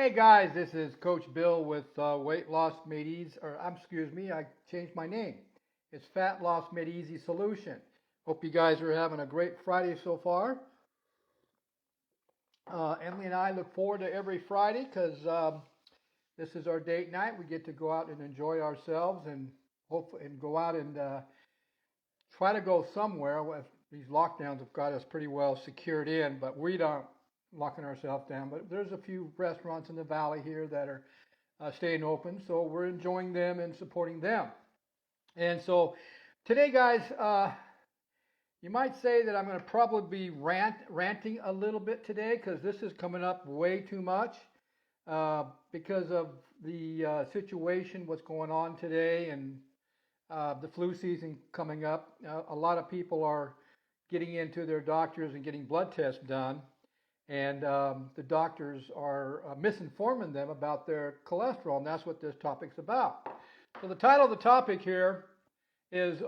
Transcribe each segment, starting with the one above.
Hey guys, this is Coach Bill with Weight Loss Made Easy, I changed my name. It's Fat Loss Made Easy Solution. Hope you guys are having a great Friday so far. Emily and I look forward to every Friday because this is our date night. We get to go out and enjoy ourselves and go out and try to go somewhere. These lockdowns have got us pretty well secured in, but we don't locking ourselves down. But there's a few restaurants in the valley here that are staying open, so we're enjoying them and supporting them. And so today, guys, you might say that I'm going to probably be ranting a little bit today because this is coming up way too much because of the situation, what's going on today, and the flu season coming up. A lot of people are getting into their doctors and getting blood tests done. And the doctors are misinforming them about their cholesterol, and that's what this topic's about. So the title of the topic here is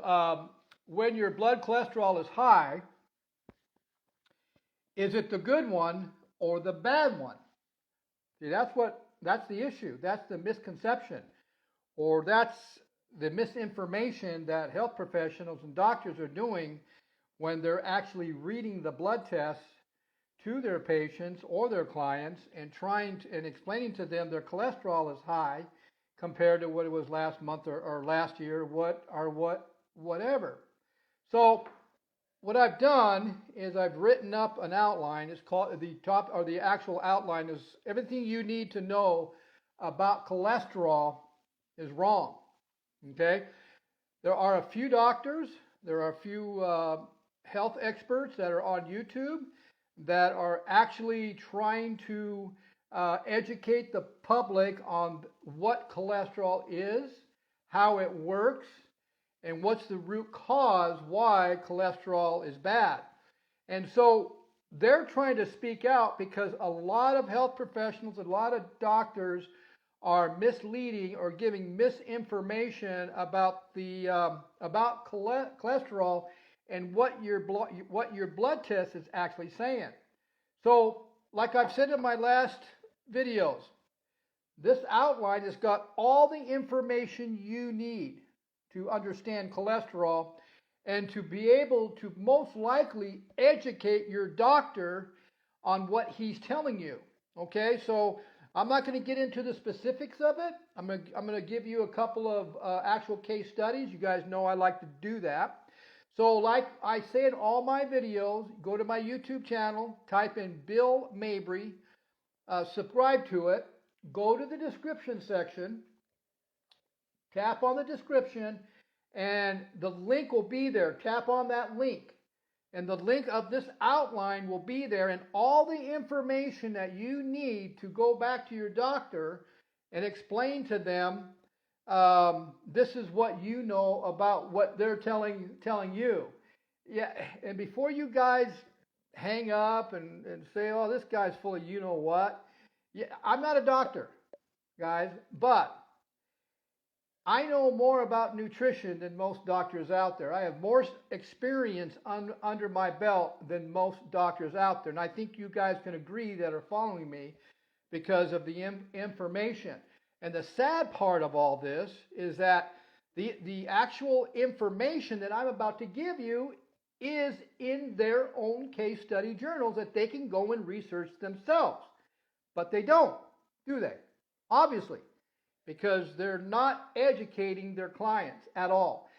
when your blood cholesterol is high, is it the good one or the bad one? See, that's the issue. That's the misconception, or that's the misinformation that health professionals and doctors are doing when they're actually reading the blood tests to their patients or their clients and explaining to them their cholesterol is high compared to what it was last month or last year, whatever. So what I've done is I've written up an outline. It's called the actual outline is everything you need to know about cholesterol is wrong. Okay? There are a few doctors, there are a few health experts that are on YouTube that are actually trying to educate the public on what cholesterol is, how it works, and what's the root cause why cholesterol is bad. And so they're trying to speak out because a lot of health professionals, a lot of doctors are misleading or giving misinformation about cholesterol and what your blood test is actually saying. So, like I've said in my last videos, this outline has got all the information you need to understand cholesterol and to be able to most likely educate your doctor on what he's telling you. Okay, so I'm not going to get into the specifics of it. I'm going to give you a couple of actual case studies. You guys know I like to do that. So like I say in all my videos, go to my YouTube channel, type in Bill Mabry, subscribe to it, go to the description section, tap on the description, and the link will be there. Tap on that link. And the link of this outline will be there, and all the information that you need to go back to your doctor and explain to them this is what you know about what they're telling you. Yeah, and before you guys hang up and say, oh, this guy's full of you know what. Yeah, I'm not a doctor, guys, but I know more about nutrition than most doctors out there. I have more experience under my belt than most doctors out there. And I think you guys can agree that are following me because of the information. And the sad part of all this is that the actual information that I'm about to give you is in their own case study journals that they can go and research themselves. But they don't, do they? Obviously, because they're not educating their clients at all.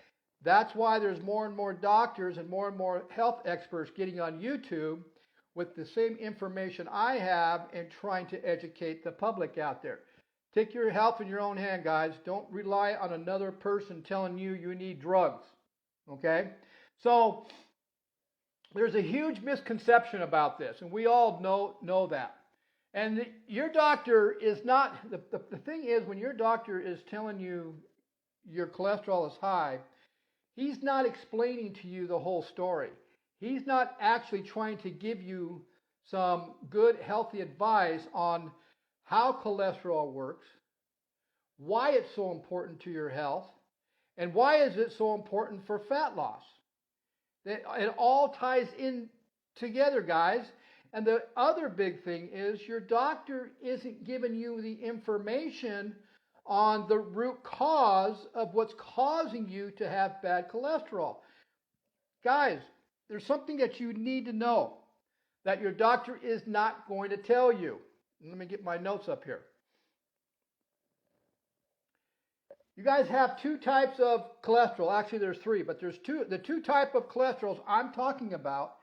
That's why there's more and more doctors and more health experts getting on YouTube with the same information I have and trying to educate the public out there. Take your health in your own hand, guys. Don't rely on another person telling you you need drugs, okay? So there's a huge misconception about this, and we all know that. And your doctor is not, the thing is, when your doctor is telling you your cholesterol is high, he's not explaining to you the whole story. He's not actually trying to give you some good, healthy advice on how cholesterol works, why it's so important to your health, and why is it so important for fat loss. It all ties in together, guys. And the other big thing is your doctor isn't giving you the information on the root cause of what's causing you to have bad cholesterol. Guys, there's something that you need to know that your doctor is not going to tell you. Let me get my notes up here. You guys have two types of cholesterol. Actually, there's three, but there's two. The two type of cholesterols I'm talking about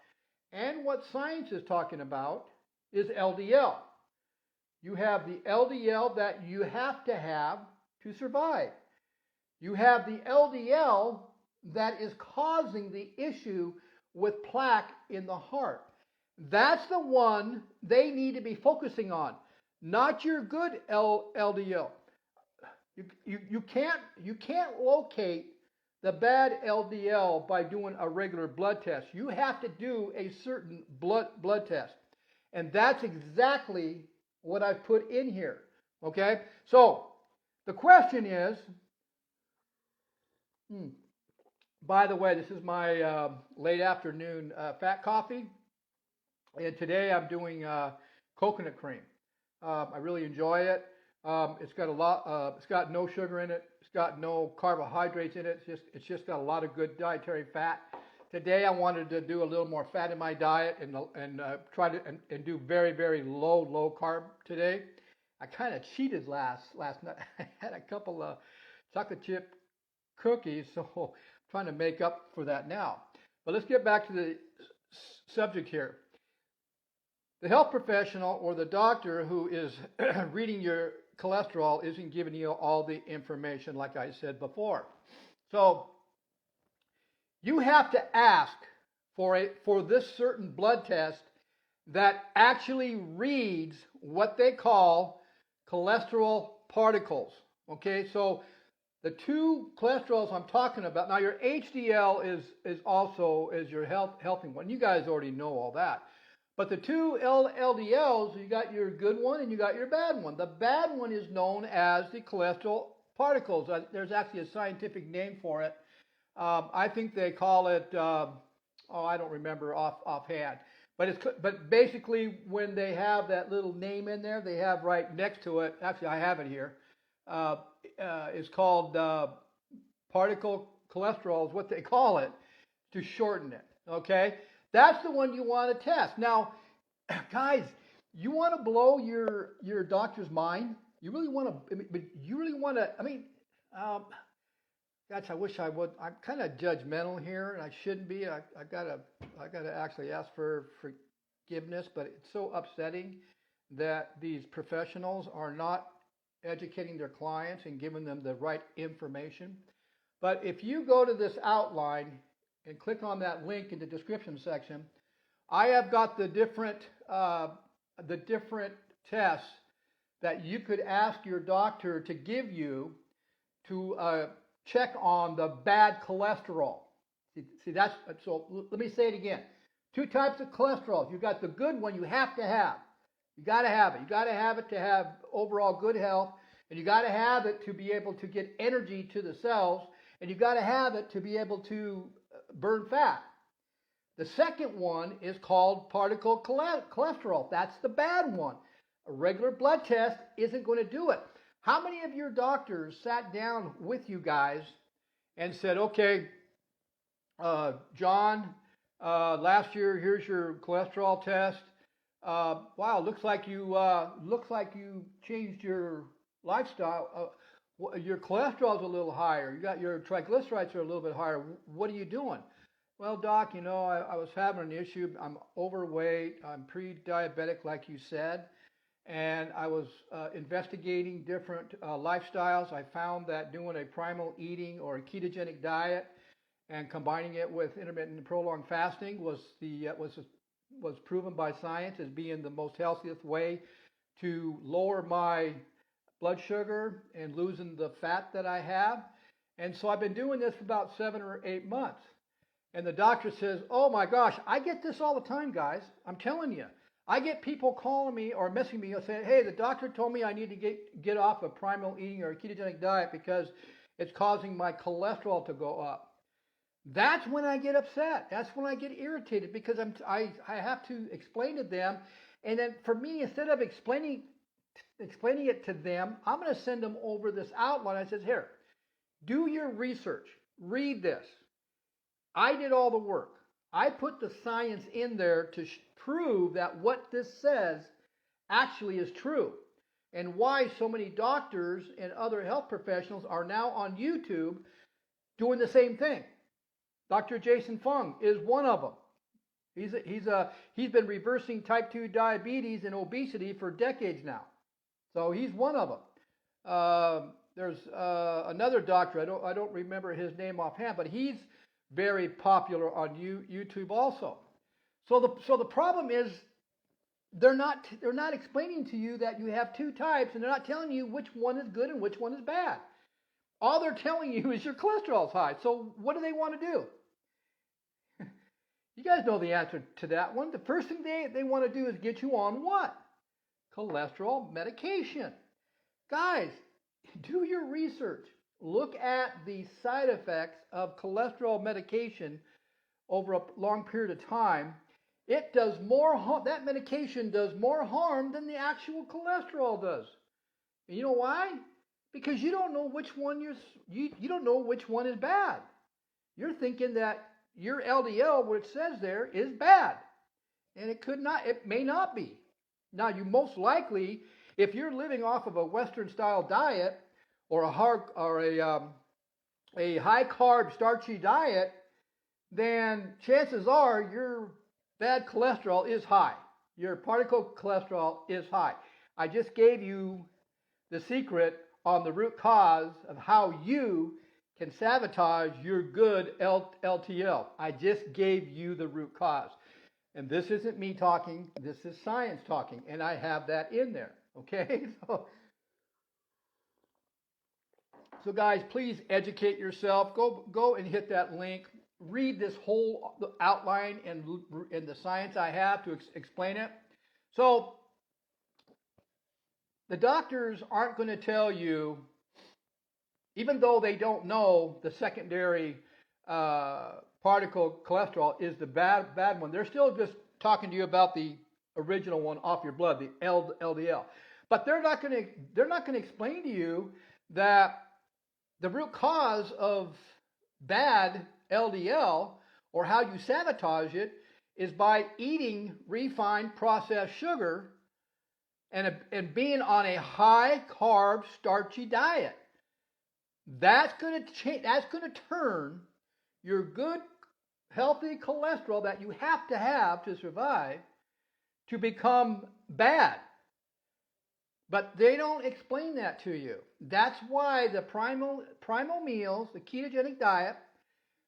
and what science is talking about is LDL. You have the LDL that you have to survive. You have the LDL that is causing the issue with plaque in the heart. That's the one they need to be focusing on, not your good LDL. You can't locate the bad LDL by doing a regular blood test. You have to do a certain blood test. And that's exactly what I put in here. Okay? So, the question is, by the way, this is my late afternoon fat coffee. And today I'm doing coconut cream. I really enjoy it. It's got no sugar in it. It's got no carbohydrates in it. It's just got a lot of good dietary fat. Today I wanted to do a little more fat in my diet and try to and do very, very low carb today. I kind of cheated last night. I had a couple of chocolate chip cookies, so I'm trying to make up for that now. But let's get back to the subject here. The health professional or the doctor who is reading your cholesterol isn't giving you all the information like I said before. So you have to ask for this certain blood test that actually reads what they call cholesterol particles. Okay, so the two cholesterols I'm talking about, now your HDL is also your healthy one. You guys already know all that. But the two LDLs, you got your good one and you got your bad one. The bad one is known as the cholesterol particles. There's actually a scientific name for it. I think they call it, I don't remember offhand. But basically when they have that little name in there, they have right next to it, actually I have it here, it's called particle cholesterol is what they call it to shorten it, okay? That's the one you want to test. Now, guys, you want to blow your doctor's mind? You really want to, but you really want to, gosh, I wish I would. I'm kind of judgmental here, and I shouldn't be. I gotta actually ask for forgiveness, but it's so upsetting that these professionals are not educating their clients and giving them the right information. But if you go to this outline and click on that link in the description section, I have got the different tests that you could ask your doctor to give you to check on the bad cholesterol. See that's so. Let me say it again. Two types of cholesterol. You got the good one. You have to have. You got to have it. You got to have it to have overall good health, and you got to have it to be able to get energy to the cells, and you got to have it to be able to burn fat. The second one is called particle cholesterol. That's the bad one. A regular blood test isn't going to do it. How many of your doctors sat down with you guys and said, okay, John, last year, here's your cholesterol test. Wow, looks like you changed your lifestyle. Your cholesterol's a little higher. You got your triglycerides are a little bit higher. What are you doing? Well, doc, I was having an issue. I'm overweight. I'm pre-diabetic, like you said. And I was investigating different lifestyles. I found that doing a primal eating or a ketogenic diet and combining it with intermittent and prolonged fasting was proven by science as being the most healthiest way to lower my blood sugar and losing the fat that I have. And so I've been doing this for about 7 or 8 months. And the doctor says, oh my gosh, I get this all the time, guys. I'm telling you. I get people calling me or messaging me and saying, hey, the doctor told me I need to get off of primal eating or a ketogenic diet because it's causing my cholesterol to go up. That's when I get upset. That's when I get irritated because I have to explain to them, and then for me, instead of explaining it to them, I'm going to send them over this outline. I says, here, do your research, read this. I did all the work. I put the science in there to prove that what this says actually is true, and why so many doctors and other health professionals are now on YouTube doing the same thing. Dr. Jason Fung is one of them. He's been reversing type 2 diabetes and obesity for decades now. So he's one of them. There's another doctor, I don't remember his name offhand, but he's very popular on YouTube also. So the problem is they're not explaining to you that you have two types, and they're not telling you which one is good and which one is bad. All they're telling you is your cholesterol is high. So what do they want to do? You guys know the answer to that one. The first thing they want to do is get you on what? Cholesterol medication. Guys, do your research. Look at the side effects of cholesterol medication over a long period of time. It does more harm. That medication does more harm than the actual cholesterol does. And you know why? Because you don't know which one you don't know which one is bad. You're thinking that your LDL, what it says there, is bad, and it may not be. Now, you most likely, if you're living off of a Western-style diet or a high carb, starchy diet, then chances are your bad cholesterol is high. Your particle cholesterol is high. I just gave you the secret on the root cause of how you can sabotage your good LTL. I just gave you the root cause. And this isn't me talking, this is science talking, and I have that in there, okay? So guys, please educate yourself. Go and hit that link. Read this whole outline and the science I have to explain it. So the doctors aren't going to tell you, even though they don't know the secondary particle cholesterol is the bad one, they're still just talking to you about the original one off your blood, the LDL. But they're not going to explain to you that the root cause of bad LDL, or how you sabotage it, is by eating refined processed sugar and being on a high carb starchy diet. That's going to turn your good healthy cholesterol that you have to survive to become bad. But they don't explain that to you. That's why the primal meals, the ketogenic diet,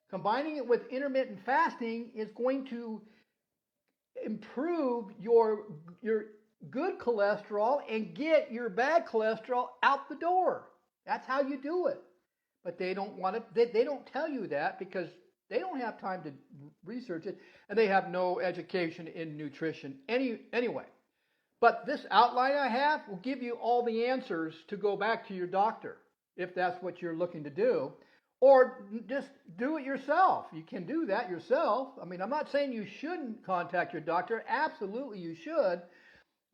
combining it with intermittent fasting, is going to improve your good cholesterol and get your bad cholesterol out the door. That's how you do it. But they don't want it. They don't tell you that because they don't have time to research it, and they have no education in nutrition anyway. But this outline I have will give you all the answers to go back to your doctor if that's what you're looking to do, or just do it yourself. You can do that yourself. I mean, I'm not saying you shouldn't contact your doctor. Absolutely you should.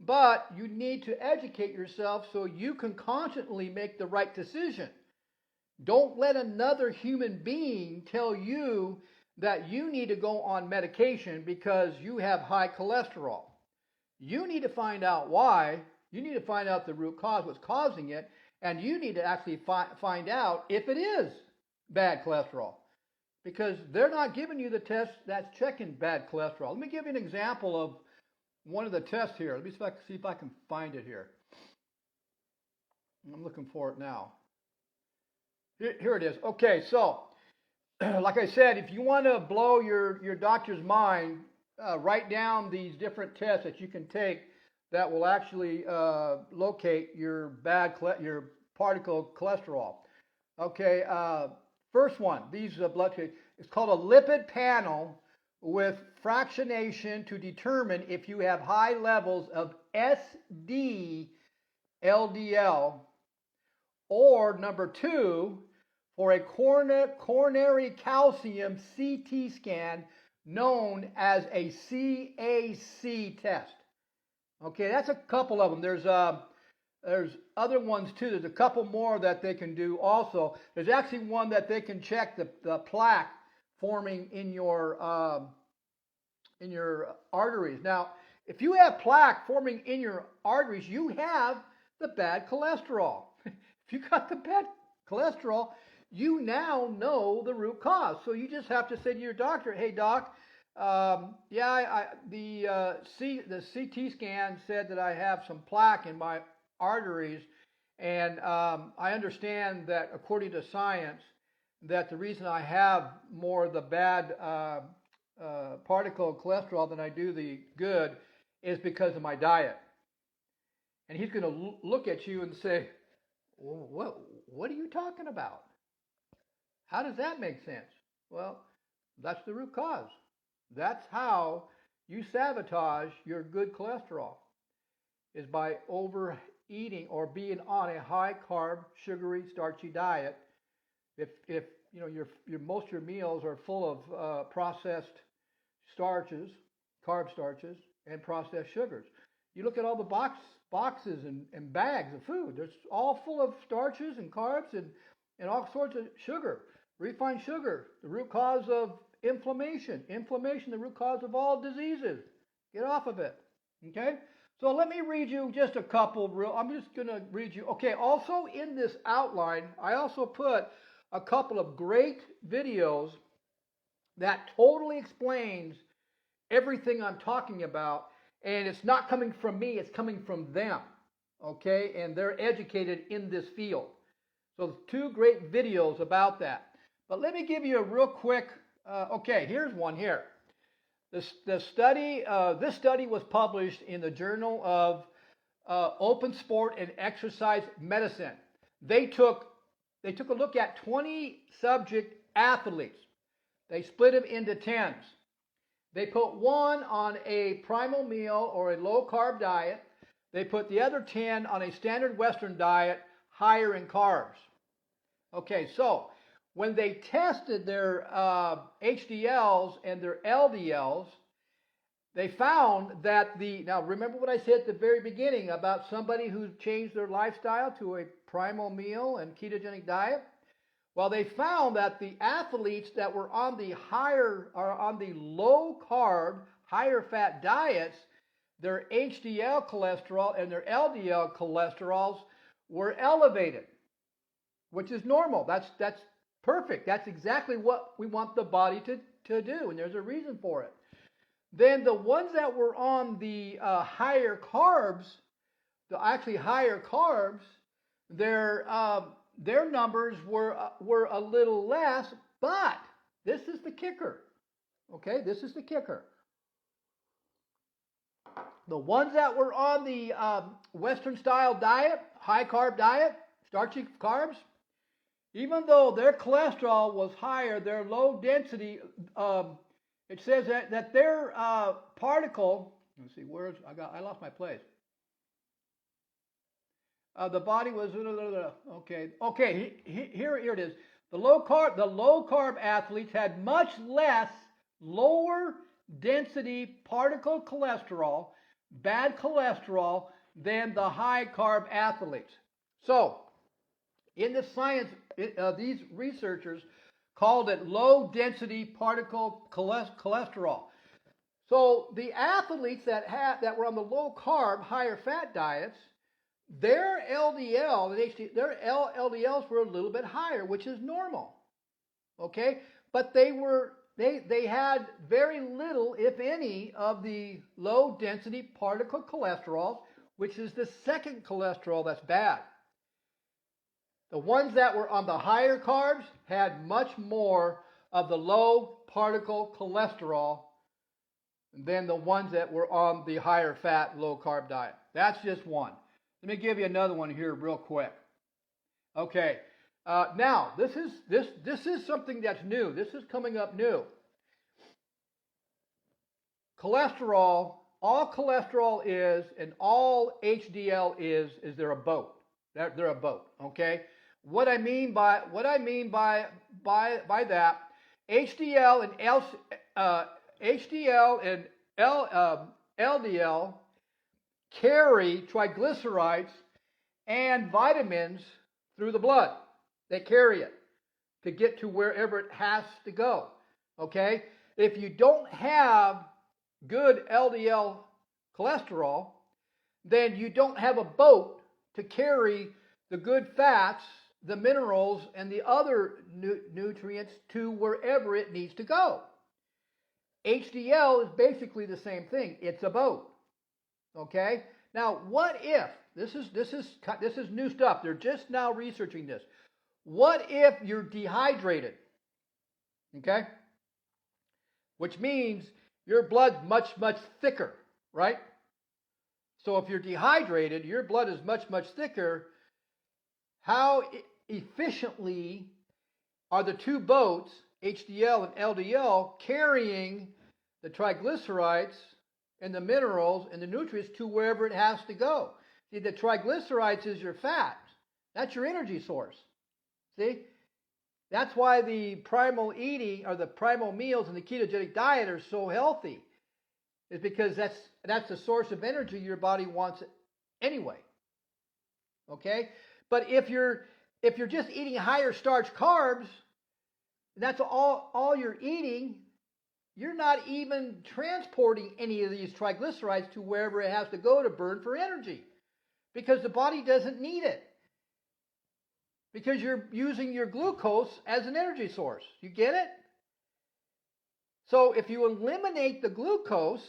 But you need to educate yourself so you can constantly make the right decision. Don't let another human being tell you that you need to go on medication because you have high cholesterol. You need to find out why. You need to find out the root cause, what's causing it, and you need to actually find out if it is bad cholesterol, because they're not giving you the test that's checking bad cholesterol. Let me give you an example of one of the tests here. Let me see if I can find it here. I'm looking for it now. Here it is. Okay, so like I said, if you want to blow your doctor's mind, write down these different tests that you can take that will actually locate your your particle cholesterol. Okay, first one, these blood tests. It's called a lipid panel with fractionation to determine if you have high levels of SD LDL, or number 2, for a coronary calcium CT scan known as a CAC test. Okay, that's a couple of them. There's other ones too. There's a couple more that they can do also. There's actually one that they can check the plaque forming in your arteries. Now, if you have plaque forming in your arteries, you have the bad cholesterol. If you got the bad cholesterol, you now know the root cause. So you just have to say to your doctor, "Hey, doc, the CT scan said that I have some plaque in my arteries, and I understand that according to science, that the reason I have more of the bad particle cholesterol than I do the good is because of my diet." And he's going to look at you and say, well, what are you talking about? How does that make sense? Well, that's the root cause. That's how you sabotage your good cholesterol, is by overeating or being on a high carb, sugary, starchy diet. If you know your most of your meals are full of processed starches, carb starches, and processed sugars. You look at all the boxes and bags of food. They're all full of starches and carbs and all sorts of sugar, refined sugar, the root cause of inflammation. Inflammation, the root cause of all diseases. Get off of it. Okay? So let me read you just a couple I'm just going to read you. Okay, also in this outline, I also put a couple of great videos that totally explains everything I'm talking about, and it's not coming from me, it's coming from them. Okay? And they're educated in this field. So two great videos about that. But let me give you a real quick, okay, here's one here. This study was published in the Journal of Open Sport and Exercise Medicine. They took a look at 20 subject athletes. They split them into 10s. They put one on a primal meal or a low-carb diet. They put the other 10 on a standard Western diet, higher in carbs. Okay, so when they tested their HDLs and their LDLs, they found that now remember what I said at the very beginning about somebody who changed their lifestyle to a primal meal and ketogenic diet? Well, they found that the athletes that were on the low carb, higher fat diets, their HDL cholesterol and their LDL cholesterols were elevated, which is normal. That's perfect. That's exactly what we want the body to do, and there's a reason for it. Then the ones that were on the higher carbs, their numbers were a little less, but this is the kicker. Okay, this is the kicker. The ones that were on the Western style diet, high carb diet, starchy carbs, even though their cholesterol was higher, their low density, it says that their particle, let's see, I lost my place. The body was, okay, here it is. The low carb athletes had much less lower density particle cholesterol, bad cholesterol, than the high carb athletes. So, in the science, these researchers called it low density particle cholesterol. So the athletes that were on the low carb, higher fat diets, their LDLs were a little bit higher, which is normal. Okay, but they had very little, if any, of the low density particle cholesterol, which is the second cholesterol that's bad. The ones that were on the higher carbs had much more of the low particle cholesterol than the ones that were on the higher fat, low carb diet. That's just one. Let me give you another one here real quick. Okay, now this is something that's new. This is coming up new. Cholesterol, all cholesterol is, and all HDL is they're a boat. They're a boat, okay? what I mean by that, HDL and LDL carry triglycerides and vitamins through the blood. They carry it to get to wherever it has to go. Okay? If you don't have good LDL cholesterol, then you don't have a boat to carry the good fats, the minerals, and the other nutrients to wherever it needs to go. HDL is basically the same thing. It's a boat. Okay? Now, what if this is new stuff? They're just now researching this. What if you're dehydrated? Okay? Which means your blood's much thicker, right? So if you're dehydrated, your blood is much thicker. How efficiently are the two boats, HDL and LDL, carrying the triglycerides and the minerals and the nutrients to wherever it has to go? See, the triglycerides is your fat. That's your energy source. See? That's why the primal eating or the primal meals in the ketogenic diet are so healthy. Is because that's the source of energy your body wants anyway. Okay? But if you're just eating higher starch carbs, that's all you're eating, you're not even transporting any of these triglycerides to wherever it has to go to burn for energy. Because the body doesn't need it. Because you're using your glucose as an energy source. You get it? So if you eliminate the glucose,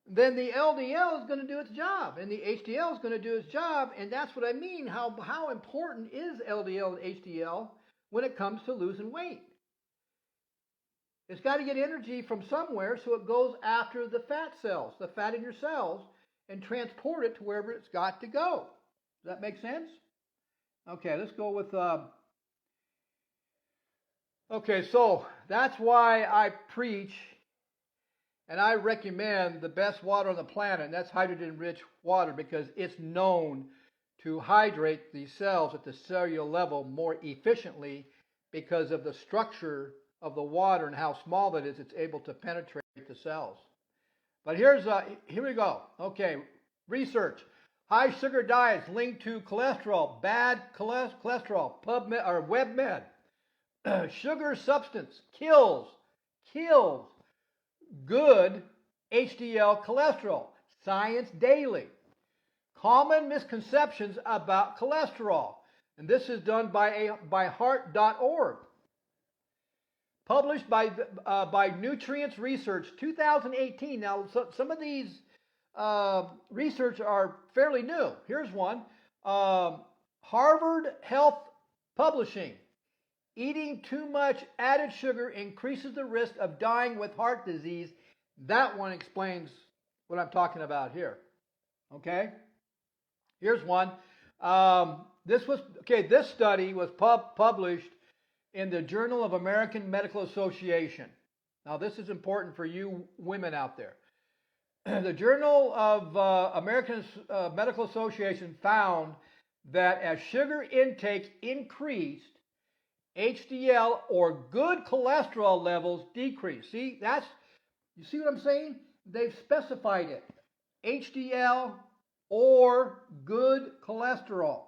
then the LDL is going to do its job, and the HDL is going to do its job, and that's what I mean. How important is LDL and HDL when it comes to losing weight? It's got to get energy from somewhere, so it goes after the fat cells, the fat in your cells, and transport it to wherever it's got to go. Does that make sense? Okay, let's go with... Okay, so that's why I preach and I recommend the best water on the planet, and that's hydrogen-rich water, because it's known to hydrate these cells at the cellular level more efficiently because of the structure of the water and how small it is. It's able to penetrate the cells. But here we go. Okay, research. High sugar diets linked to cholesterol, bad cholesterol, PubMed or WebMed. Sugar substance kills good HDL cholesterol. Science Daily. Common misconceptions about cholesterol. And this is done by heart.org. Published by Nutrients Research, 2018. Now, some of these research are fairly new. Here's one. Harvard Health Publishing. Eating too much added sugar increases the risk of dying with heart disease. That one explains what I'm talking about here. Okay? Here's one. This study was published in the Journal of American Medical Association. Now, this is important for you women out there. The Journal of American Medical Association found that as sugar intake increased, HDL or good cholesterol levels decreased. See, you see what I'm saying? They've specified it. HDL or good cholesterol.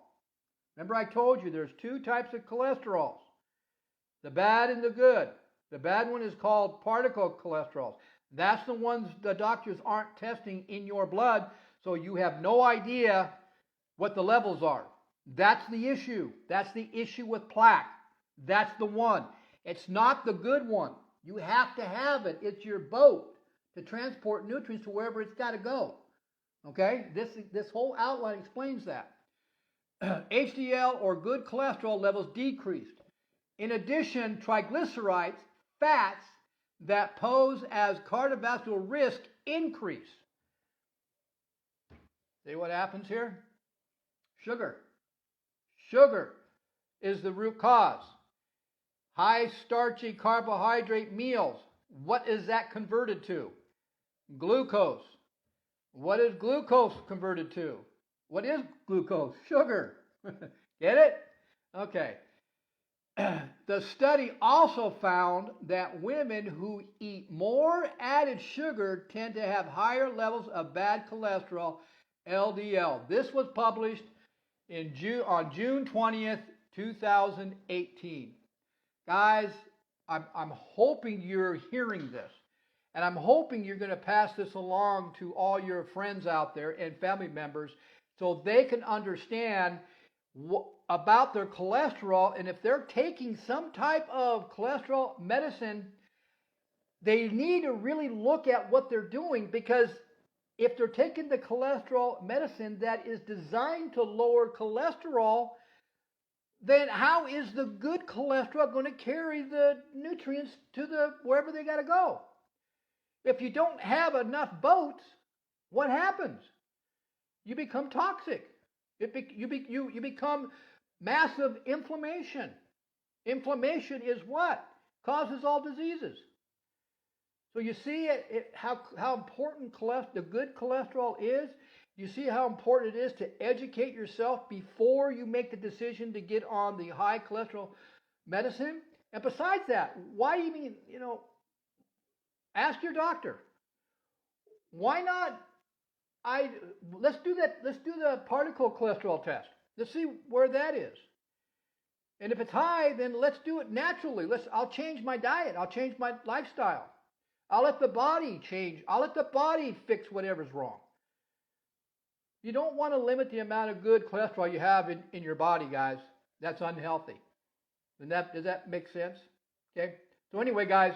Remember I told you there's two types of cholesterols. The bad and the good. The bad one is called particle cholesterol. That's the ones the doctors aren't testing in your blood, so you have no idea what the levels are. That's the issue. That's the issue with plaque. That's the one. It's not the good one. You have to have it. It's your boat to transport nutrients to wherever it's got to go. Okay? This whole outline explains that. HDL or good cholesterol levels decreased. In addition, triglycerides, fats that pose as cardiovascular risk increase. See what happens here? Sugar. Sugar is the root cause. High starchy carbohydrate meals. What is that converted to? Glucose. What is glucose converted to? What is glucose? Sugar. Get it? Okay. The study also found that women who eat more added sugar tend to have higher levels of bad cholesterol, LDL. This was published on June 20th, 2018. Guys, I'm hoping you're hearing this. And I'm hoping you're going to pass this along to all your friends out there and family members so they can understand about their cholesterol. And if they're taking some type of cholesterol medicine, they need to really look at what they're doing, because if they're taking the cholesterol medicine that is designed to lower cholesterol, then how is the good cholesterol going to carry the nutrients to wherever they got to go? If you don't have enough boats, what happens? You become toxic. You become massive inflammation. Inflammation is what causes all diseases. So you see how important the good cholesterol is. You see how important it is to educate yourself before you make the decision to get on the high cholesterol medicine. And besides that, why even, ask your doctor. Why not? Let's do that. Let's do the particle cholesterol test. Let's see where that is. And if it's high, then let's do it naturally. I'll change my diet. I'll change my lifestyle. I'll let the body change. I'll let the body fix whatever's wrong. You don't want to limit the amount of good cholesterol you have in your body, guys. That's unhealthy. Does that make sense? Okay. So anyway, guys,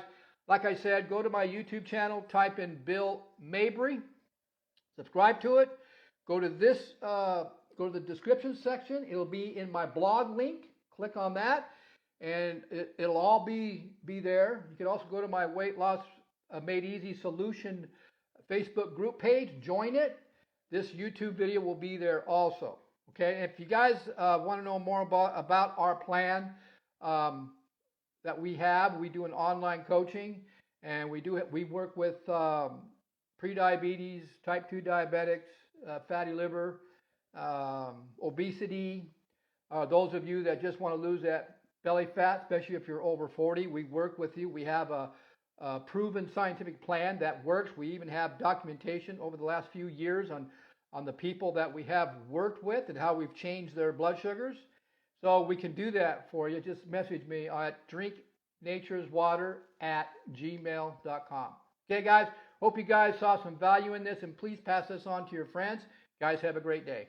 like I said, go to my YouTube channel, type in Bill Mabry, subscribe to it. Go to the description section. It'll be in my blog link. Click on that, and it'll all be there. You can also go to my Weight Loss Made Easy Solution Facebook group page. Join it. This YouTube video will be there also. Okay. If you guys want to know more about our plan that we have, we do an online coaching, and we work with prediabetes, type 2 diabetics, fatty liver, obesity. Those of you that just want to lose that belly fat, especially if you're over 40, we work with you. We have a proven scientific plan that works. We even have documentation over the last few years on the people that we have worked with and how we've changed their blood sugars. So we can do that for you. Just message me at drinknatureswater@gmail.com. Okay, guys. Hope you guys saw some value in this, and please pass this on to your friends. Guys, have a great day.